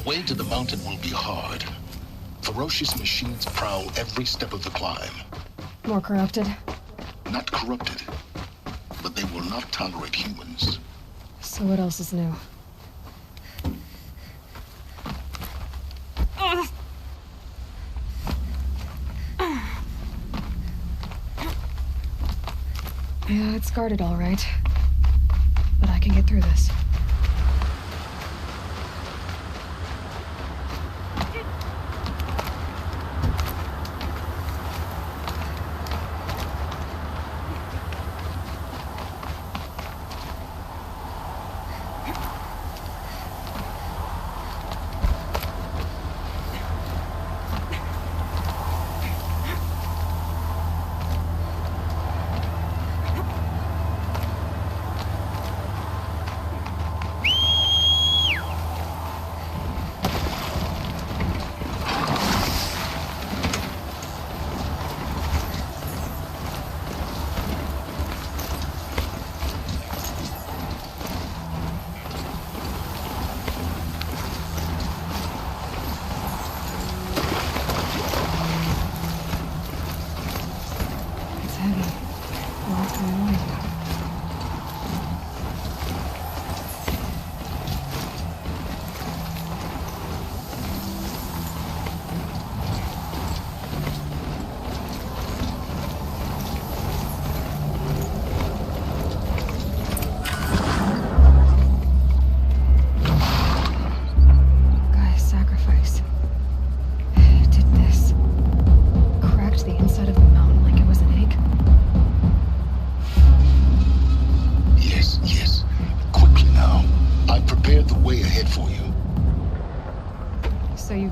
way to the mountain will be hard. Ferocious machines prowl every step of the climb. More corrupted? Not corrupted, but they will not tolerate humans. So what else is new? Yeah, it's guarded all right. But I can get through this.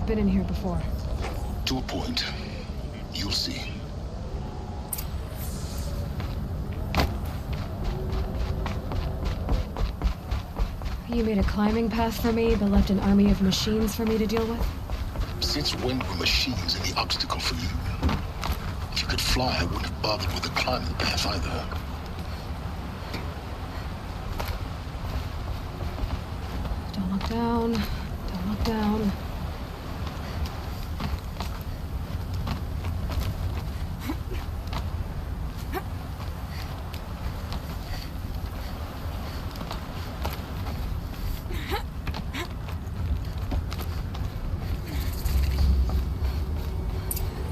Been in here before. To a point. You'll see. You made a climbing path for me, but left an army of machines for me to deal with? Since when were machines any obstacle for you? If you could fly, I wouldn't have bothered with a climbing path either. Don't look down. Don't look down.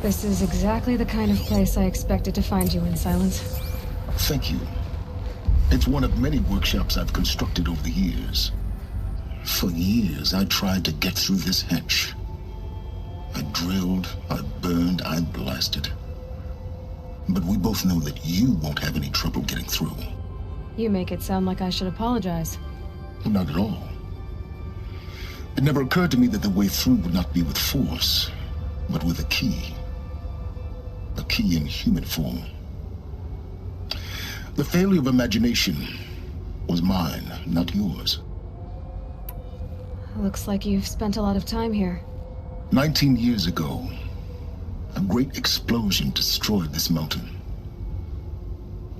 This is exactly the kind of place I expected to find you in, Silence. Thank you. It's one of many workshops I've constructed over the years. For years, I tried to get through this hench. I drilled, I burned, I blasted. But we both know that you won't have any trouble getting through. You make it sound like I should apologize. Not at all. It never occurred to me that the way through would not be with force, but with a key. A key in human form. The failure of imagination was mine, not yours. Looks like you've spent a lot of time here. 19 years ago, a great explosion destroyed this mountain.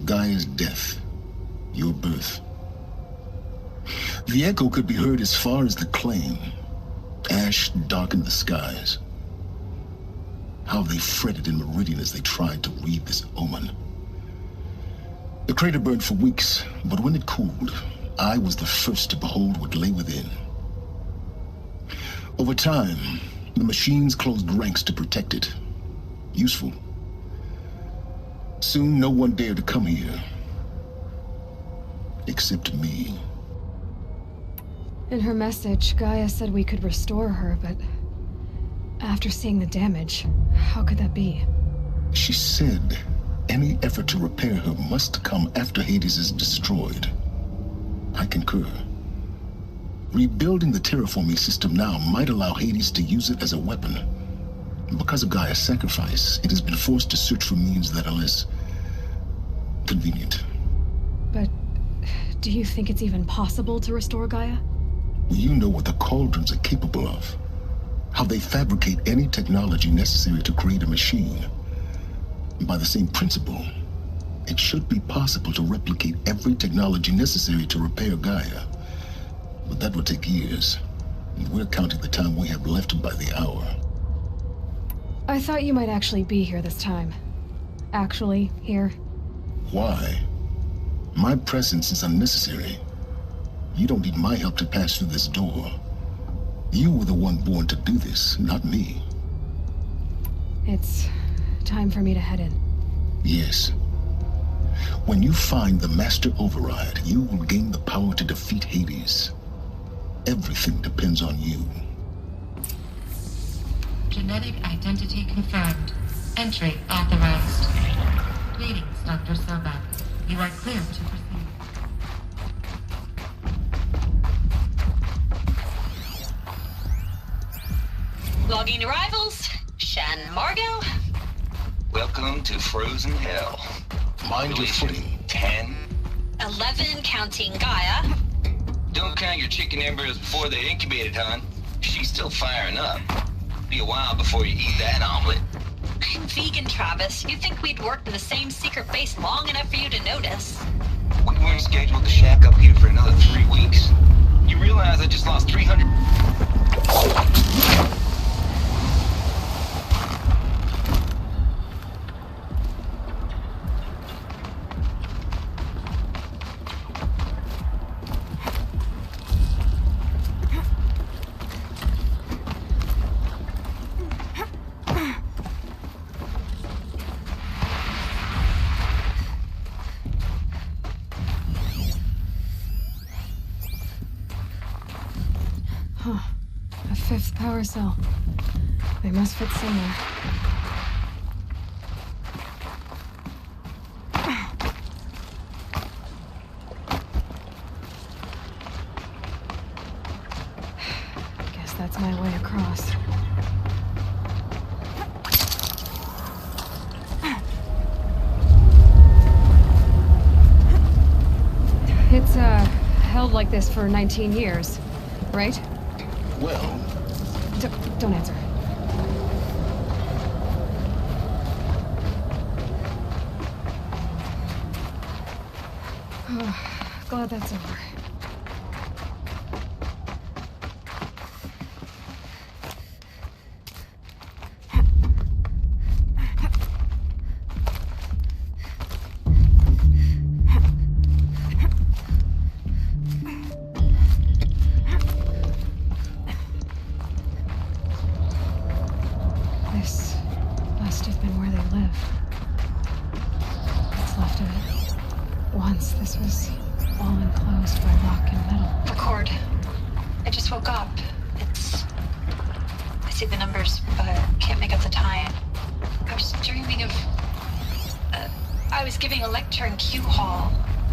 Gaia's death, your birth. The echo could be heard as far as the claim. Ash darkened the skies. How they fretted in Meridian as they tried to read this omen. The crater burned for weeks, but when it cooled, I was the first to behold what lay within. Over time, the machines closed ranks to protect it. Useful. Soon, no one dared to come here. Except me. In her message, Gaia said we could restore her, but after seeing the damage, how could that be? She said any effort to repair her must come after Hades is destroyed. I concur. Rebuilding the terraforming system now might allow Hades to use it as a weapon. Because of Gaia's sacrifice, it has been forced to search for means that are less convenient. But do you think it's even possible to restore Gaia? You know what the Cauldrons are capable of. How they fabricate any technology necessary to create a machine. By the same principle, it should be possible to replicate every technology necessary to repair Gaia. But that would take years. We're counting the time we have left by the hour. I thought you might actually be here this time. Actually, here. Why? My presence is unnecessary. You don't need my help to pass through this door. You were the one born to do this, not me. It's time for me to head in. Yes. When you find the Master Override, you will gain the power to defeat Hades. Everything depends on you. Genetic identity confirmed. Entry authorized. Greetings, Dr. Sobek. You are clear to proceed. Logging arrivals. Shan Margot. Welcome to Frozen Hell. Mind your footing. 10. 11 counting Gaia. Don't count your chicken embryos before they incubated, hon. She's still firing up. Be a while before you eat that omelet. I'm vegan, Travis. You'd think we'd worked in the same secret base long enough for you to notice. We weren't scheduled to shack up here for another 3 weeks. You realize I just lost 300... Huh. A fifth power cell. They must fit somewhere. Guess that's my way across. It's, held like this for 19 years, right? Well, Don't answer. Glad that's over. This must have been where they lived. What's left of it. Once this was all enclosed by rock and metal. Record. I just woke up. I see the numbers, but can't make up the time. I was dreaming of... I was giving a lecture in Q Hall.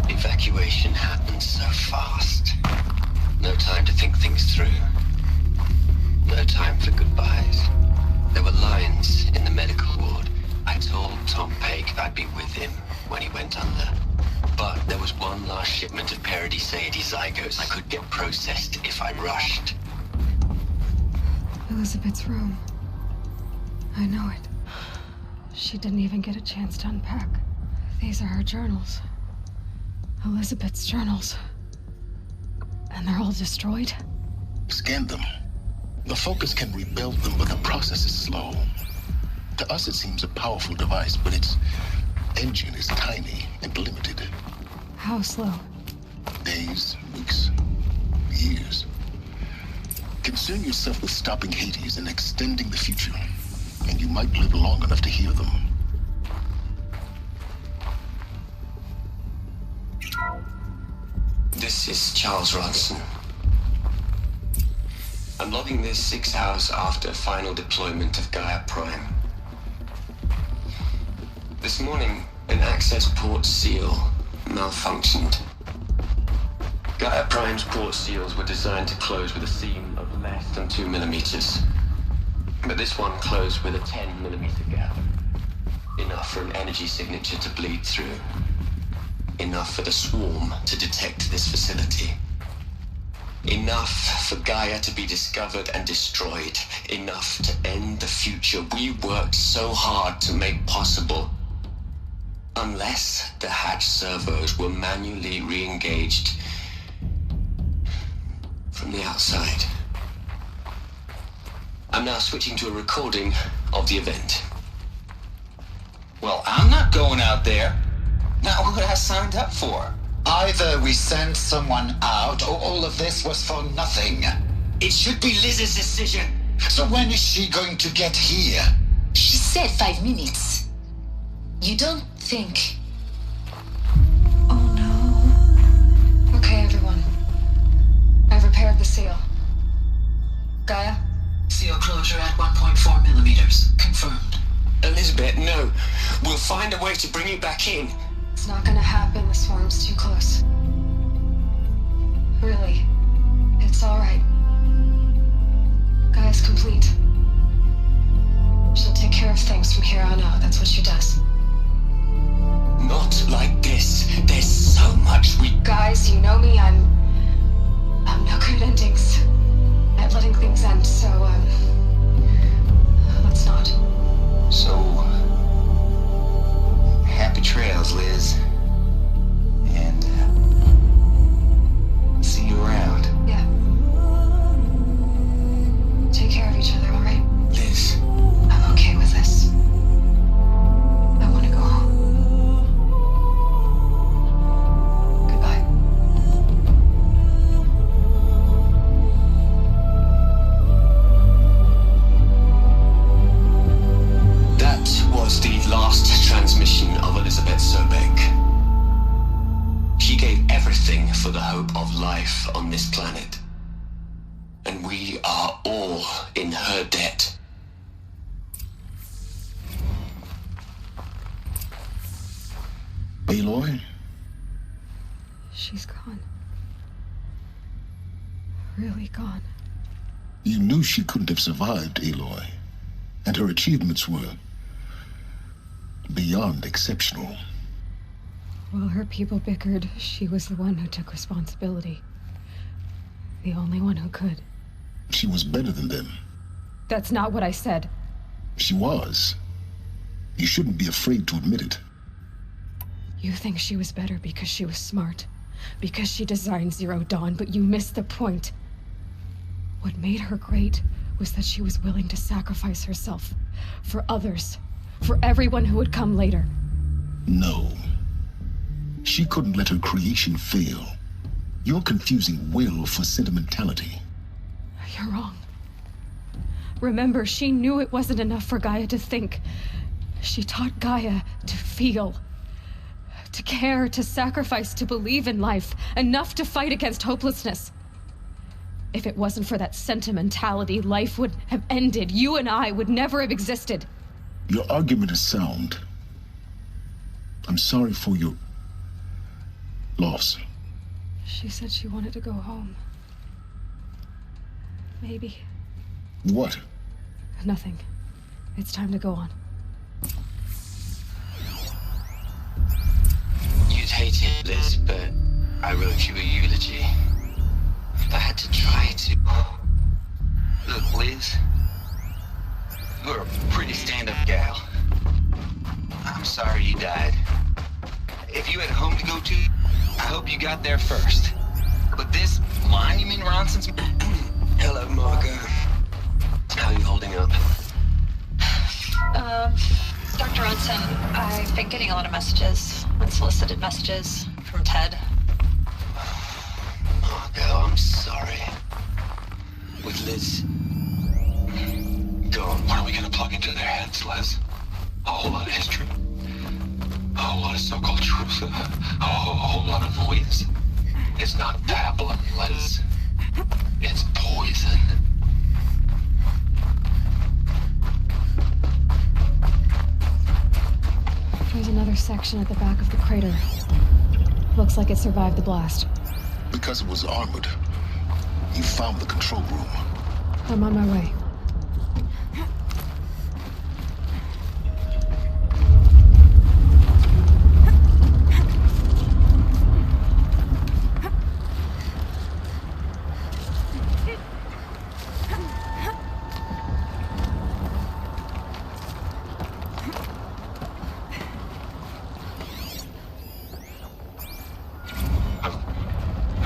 Evacuation happened so fast. No time to think things through. No time for goodbyes. There were lines in the medical ward. I told Tom Pake I'd be with him when he went under. But there was one last shipment of Paradis-Sade zygotes I could get processed if I rushed. Elizabeth's room. I know it. She didn't even get a chance to unpack. These are her journals. Elizabeth's journals. And they're all destroyed? scan them. The Focus can rebuild them, but the process is slow. To us, it seems a powerful device, but its engine is tiny and limited. How slow? Days, weeks, years. Concern yourself with stopping Hades and extending the future, and you might live long enough to hear them. This is Charles Ronson. I'm logging this 6 hours after final deployment of Gaia Prime. This morning, an access port seal malfunctioned. Gaia Prime's port seals were designed to close with a seam of less than 2 millimeters. But this one closed with a 10 millimeter gap. Enough for an energy signature to bleed through. Enough for the swarm to detect this facility. Enough for Gaia to be discovered and destroyed. Enough to end the future we worked so hard to make possible. Unless the hatch servos were manually re-engaged from the outside. I'm now switching to a recording of the event. Well, I'm not going out there. Not what I signed up for. Either we sent someone out, or all of this was for nothing. It should be Liz's decision. So when is she going to get here? She said 5 minutes. You don't think... Oh no. Okay, everyone. I've repaired the seal. Gaia? Seal closure at 1.4 millimeters. Confirmed. Elizabeth, no. We'll find a way to bring you back in. It's not gonna happen. The swarm's too close. Really. It's alright. Gaia's complete. She'll take care of things from here on out. That's what she does. Not like this. There's so much we... Guys, you know me. I'm no good at endings. At letting things end, so, let's not. So... happy trails, Liz. And, see you around. Yeah. Take care of each other, alright? Liz. I'm okay with this. I want to go home. Goodbye. That was the last transmission of Elizabeth Sobek. She gave everything for the hope of life on this planet. And we are all in her debt. Aloy? She's gone. Really gone. You knew she couldn't have survived, Aloy. And her achievements were beyond exceptional. While her people bickered, she was the one who took responsibility. The only one who could. She was better than them. That's not what I said. She was. You shouldn't be afraid to admit it. You think she was better because she was smart, because she designed Zero Dawn, but you missed the point. What made her great was that she was willing to sacrifice herself for others, for everyone who would come later. No. She couldn't let her creation fail. You're confusing will for sentimentality. You're wrong. Remember, she knew it wasn't enough for Gaia to think. She taught Gaia to feel. To care, to sacrifice, to believe in life. Enough to fight against hopelessness. If it wasn't for that sentimentality, life would have ended. You and I would never have existed. Your argument is sound. I'm sorry for your loss. She said she wanted to go home. Maybe. What? Nothing. It's time to go on. You'd hate it, Liz, but I wrote you a eulogy. I had to try to. Look, Liz, you're a pretty stand-up gal. I'm sorry you died. If you had a home to go to, I hope you got there first. But this monument nonsense... Hello, Margot. How are you holding up? Dr. Ronson, I've been getting a lot of messages, unsolicited messages from Ted. Margot, I'm sorry. With Liz. Go on, what are we gonna plug into their heads, Les? A whole lot of history. A whole lot of so-called truth. A whole lot of noise. It's not pablum, Les. It's poison. There's another section at the back of the crater. Looks like it survived the blast. Because it was armored. You found the control room. I'm on my way.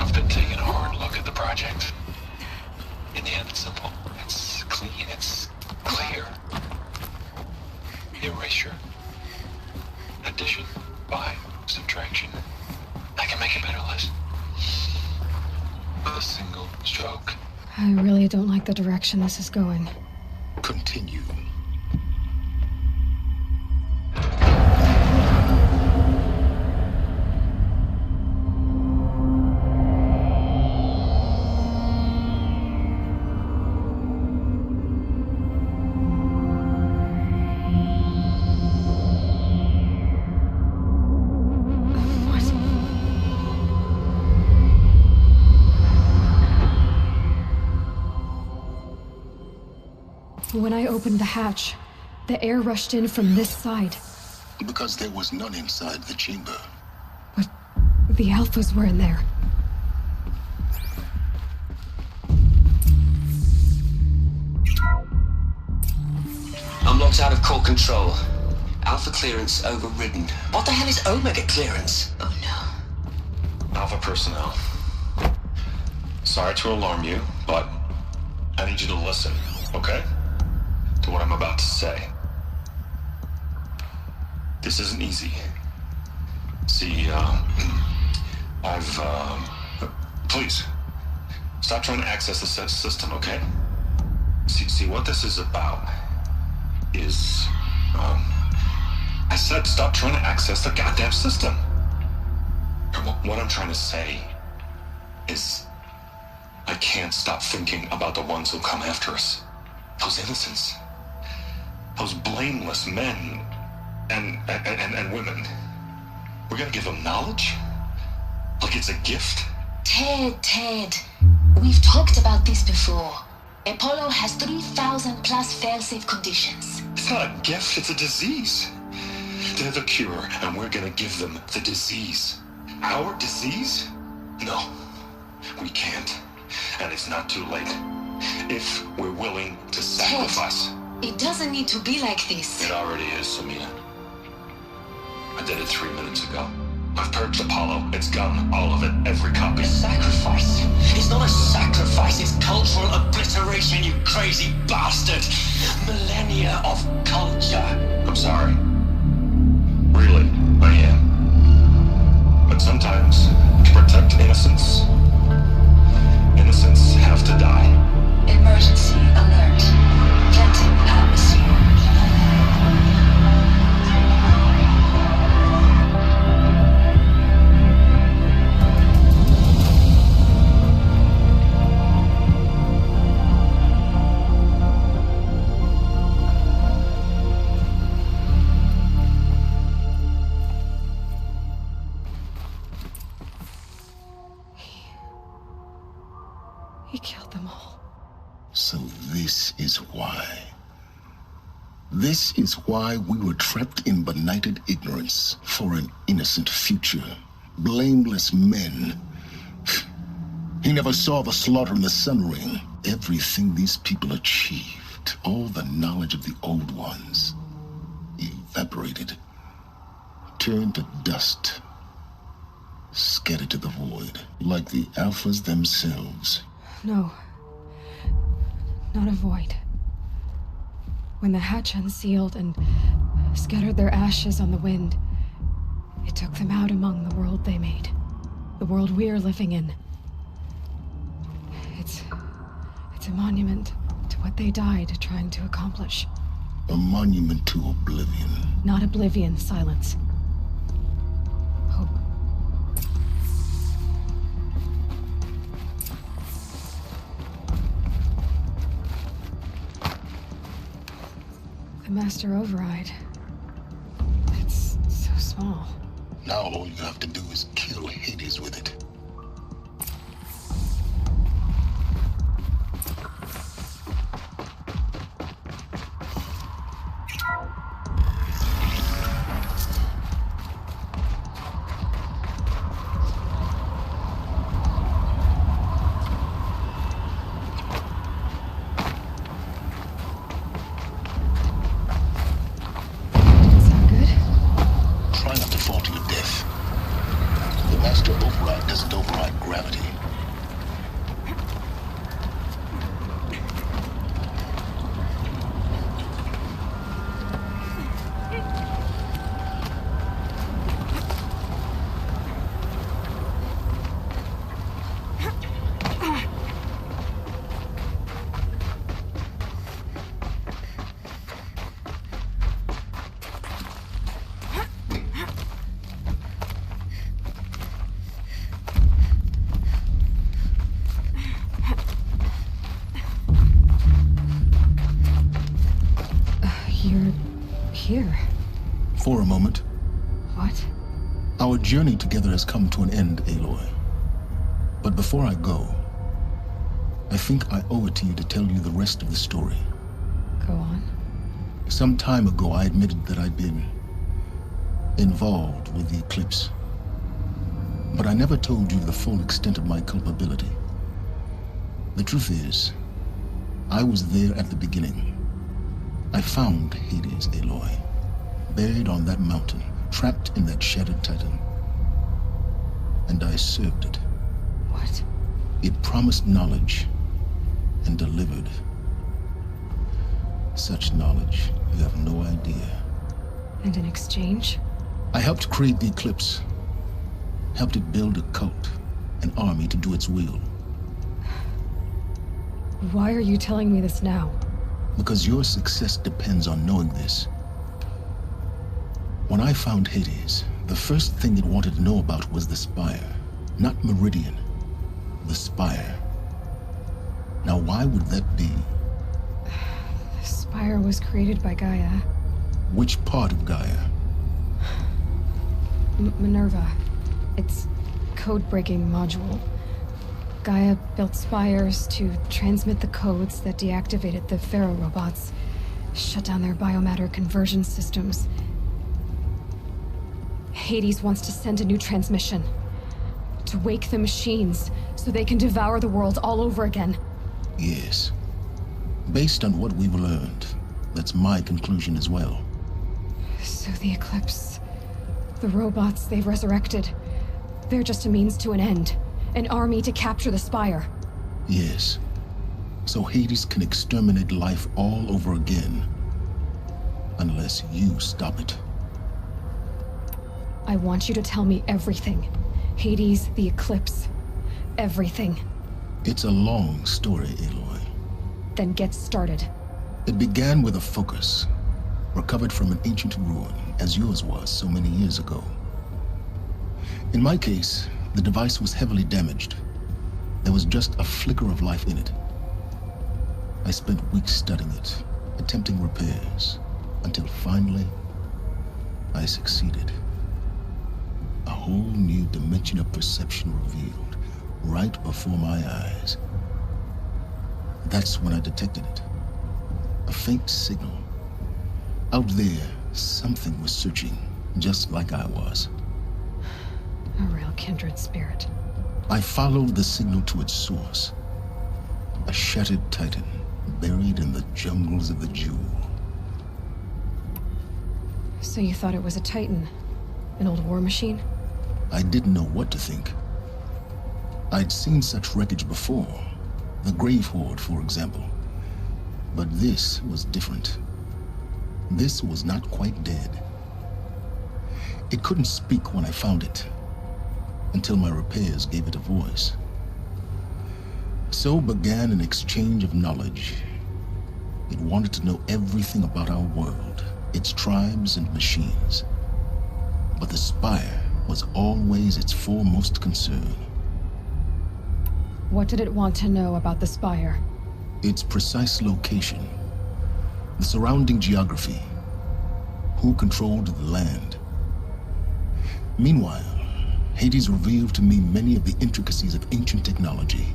I've been taking a hard look at the project. In the end, it's simple. It's clean. It's clear. Erasure. Addition. By. Subtraction. I can make it better, Liz. With a single stroke. I really don't like the direction this is going. Continue. When I opened the hatch, the air rushed in from this side. Because there was none inside the chamber. But the Alphas were in there. I'm locked out of core control. Alpha clearance overridden. What the hell is Omega clearance? Oh no. Alpha personnel. Sorry to alarm you, but I need you to listen, okay? To what I'm about to say. This isn't easy. See, please, stop trying to access the system, okay? See, what this is about is, I said stop trying to access the goddamn system. What I'm trying to say is, I can't stop thinking about the ones who come after us. Those innocents. Those blameless men and women. We're gonna give them knowledge? Like it's a gift? Ted. We've talked about this before. Apollo has 3,000 plus fail-safe conditions. It's not a gift, it's a disease. They're the cure, and we're gonna give them the disease. Our disease? No, we can't. And it's not too late. If we're willing to sacrifice. It doesn't need to be like this. It already is, Samina. I did it 3 minutes ago. I've purged Apollo. It's gone. All of it. Every copy. A sacrifice? It's not a sacrifice. It's cultural obliteration, you crazy bastard. Millennia of culture. I'm sorry. Really, I am. But sometimes, to protect innocence, innocents have to die. Emergency alert. Planting atmosphere. He killed them all. So this is why. This is why we were trapped in benighted ignorance for an innocent future. Blameless men. He never saw the slaughter in the Sun Ring. Everything these people achieved, all the knowledge of the old ones, evaporated, turned to dust, scattered to the void, like the Alphas themselves. No. Not a void. When the hatch unsealed and scattered their ashes on the wind, it took them out among the world they made. The world we're living in. It's a monument to what they died trying to accomplish. A monument to oblivion. Not oblivion, silence. Hope. The Master Override. It's so small. Now all you have to do is kill Hades with it. For a moment. What? Our journey together has come to an end, Aloy. But before I go, I think I owe it to you to tell you the rest of the story. Go on. Some time ago, I admitted that I'd been involved with the Eclipse. But I never told you the full extent of my culpability. The truth is, I was there at the beginning. I found Hades, Aloy, buried on that mountain, trapped in that shattered Titan. And I served it. What? It promised knowledge and delivered. Such knowledge, you have no idea. And in exchange? I helped create the Eclipse. Helped it build a cult, an army to do its will. Why are you telling me this now? Because your success depends on knowing this. When I found Hades, the first thing it wanted to know about was the Spire. Not Meridian. The Spire. Now, why would that be? The Spire was created by Gaia. Which part of Gaia? Minerva. Its code-breaking module. Gaia built spires to transmit the codes that deactivated the Pharaoh robots, shut down their biomatter conversion systems. Hades wants to send a new transmission. To wake the machines, so they can devour the world all over again. Yes. Based on what we've learned, that's my conclusion as well. So the Eclipse, the robots they've resurrected, they're just a means to an end. An army to capture the Spire. Yes. So Hades can exterminate life all over again. Unless you stop it. I want you to tell me everything. Hades, the Eclipse. Everything. It's a long story, Aloy. Then get started. It began with a focus, recovered from an ancient ruin, as yours was so many years ago. In my case, the device was heavily damaged. There was just a flicker of life in it. I spent weeks studying it, attempting repairs, until finally, I succeeded. A whole new dimension of perception revealed, right before my eyes. That's when I detected it. A faint signal. Out there, something was searching, just like I was. A real kindred spirit. I followed the signal to its source. A shattered Titan, buried in the jungles of the Jewel. So you thought it was a Titan? An old war machine? I didn't know what to think. I'd seen such wreckage before. The Grave Horde, for example. But this was different. This was not quite dead. It couldn't speak when I found it, until my repairs gave it a voice. So began an exchange of knowledge. It wanted to know everything about our world, its tribes and machines. But the Spire was always its foremost concern. What did it want to know about the Spire? Its precise location, the surrounding geography, who controlled the land. Meanwhile, Hades revealed to me many of the intricacies of ancient technology.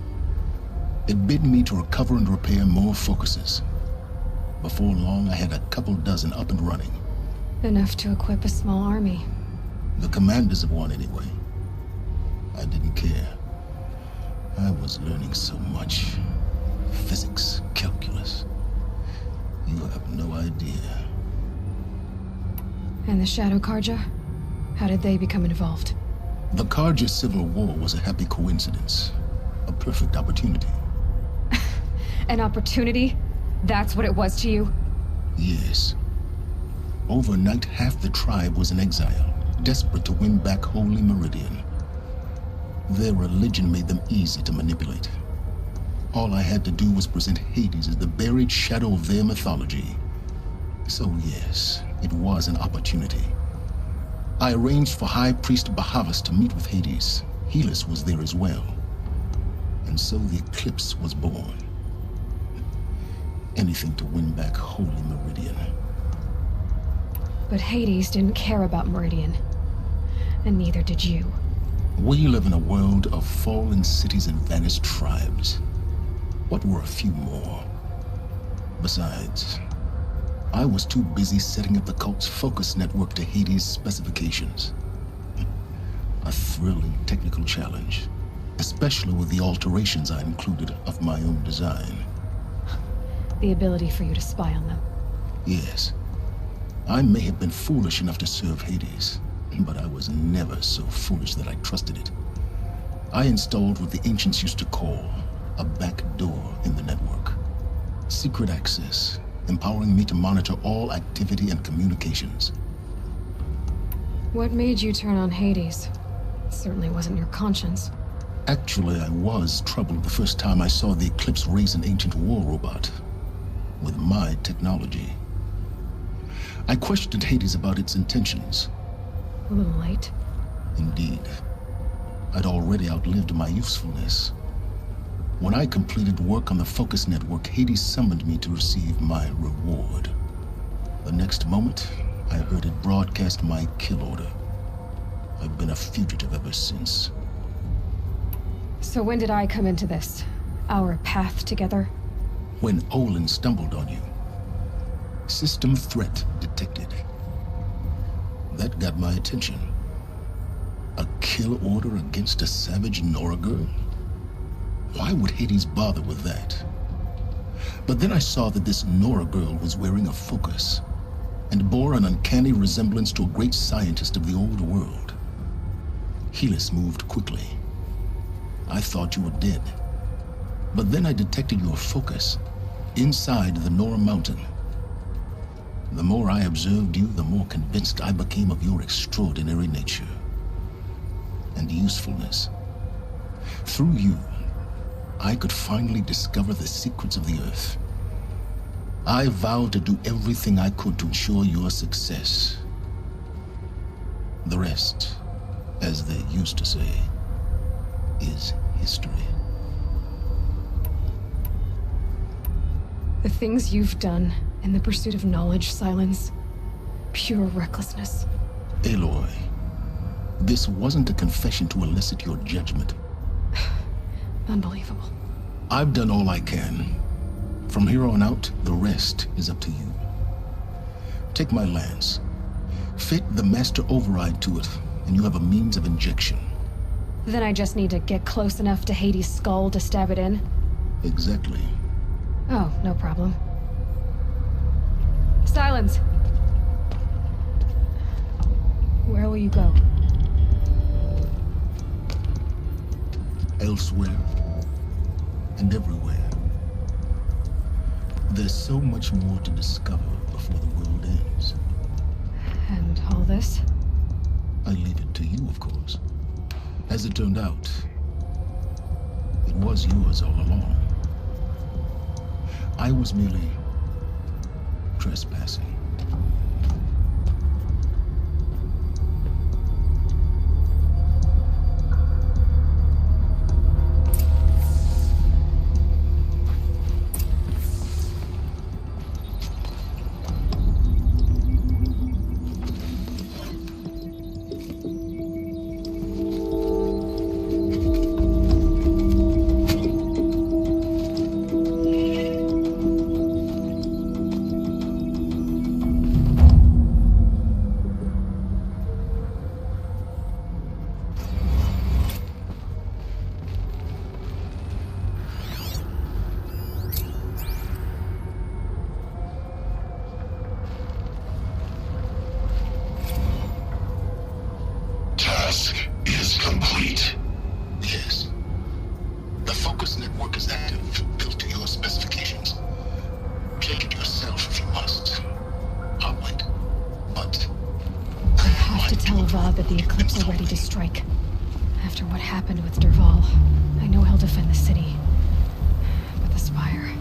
It bid me to recover and repair more focuses. Before long, I had a couple dozen up and running. Enough to equip a small army. The commanders of one, anyway. I didn't care. I was learning so much. Physics, calculus. You have no idea. And the Shadow Carja? How did they become involved? The Carja Civil War was a happy coincidence. A perfect opportunity. An opportunity? That's what it was to you? Yes. Overnight, half the tribe was in exile, desperate to win back Holy Meridian. Their religion made them easy to manipulate. All I had to do was present Hades as the buried shadow of their mythology. So yes, it was an opportunity. I arranged for High Priest Bahavas to meet with Hades. Helis was there as well. And so the Eclipse was born. Anything to win back Holy Meridian. But Hades didn't care about Meridian. And neither did you. We live in a world of fallen cities and vanished tribes. What were a few more? Besides, I was too busy setting up the cult's focus network to Hades' specifications. A thrilling technical challenge, especially with the alterations I included of my own design. The ability for you to spy on them. Yes. I may have been foolish enough to serve Hades, but I was never so foolish that I trusted it. I installed what the ancients used to call a back door in the network. Secret access, empowering me to monitor all activity and communications. What made you turn on Hades? It certainly wasn't your conscience. Actually, I was troubled the first time I saw the Eclipse raise an ancient war robot with my technology. I questioned Hades about its intentions. A little late. Indeed. I'd already outlived my usefulness. When I completed work on the Focus Network, Hades summoned me to receive my reward. The next moment, I heard it broadcast my kill order. I've been a fugitive ever since. So when did I come into this? Our path together? When Olin stumbled on you. System threat detected. That got my attention. A kill order against a savage Nora girl? Why would Hades bother with that? But then I saw that this Nora girl was wearing a focus and bore an uncanny resemblance to a great scientist of the old world. Helis moved quickly. I thought you were dead. But then I detected your focus inside the Nora mountain. The more I observed you, the more convinced I became of your extraordinary nature and usefulness. Through you, I could finally discover the secrets of the Earth. I vowed to do everything I could to ensure your success. The rest, as they used to say, is history. The things you've done in the pursuit of knowledge, Silence, pure recklessness. Aloy, this wasn't a confession to elicit your judgment. Unbelievable. I've done all I can. From here on out, the rest is up to you. Take my lance. Fit the master override to it, and you have a means of injection. Then I just need to get close enough to Hades' skull to stab it in? Exactly. Oh, no problem. Silence! Where will you go? Elsewhere. And everywhere. There's so much more to discover before the world ends. And all this? I leave it to you, of course. As it turned out, it was yours all along. I was merely trespassing. Task is complete. Yes. The Focus Network is active, built to your specifications. Check it yourself if you must. I'll wait. But I have to tell Avad that the Eclipse are ready to strike. After what happened with Dervahl, I know he'll defend the city. But the Spire...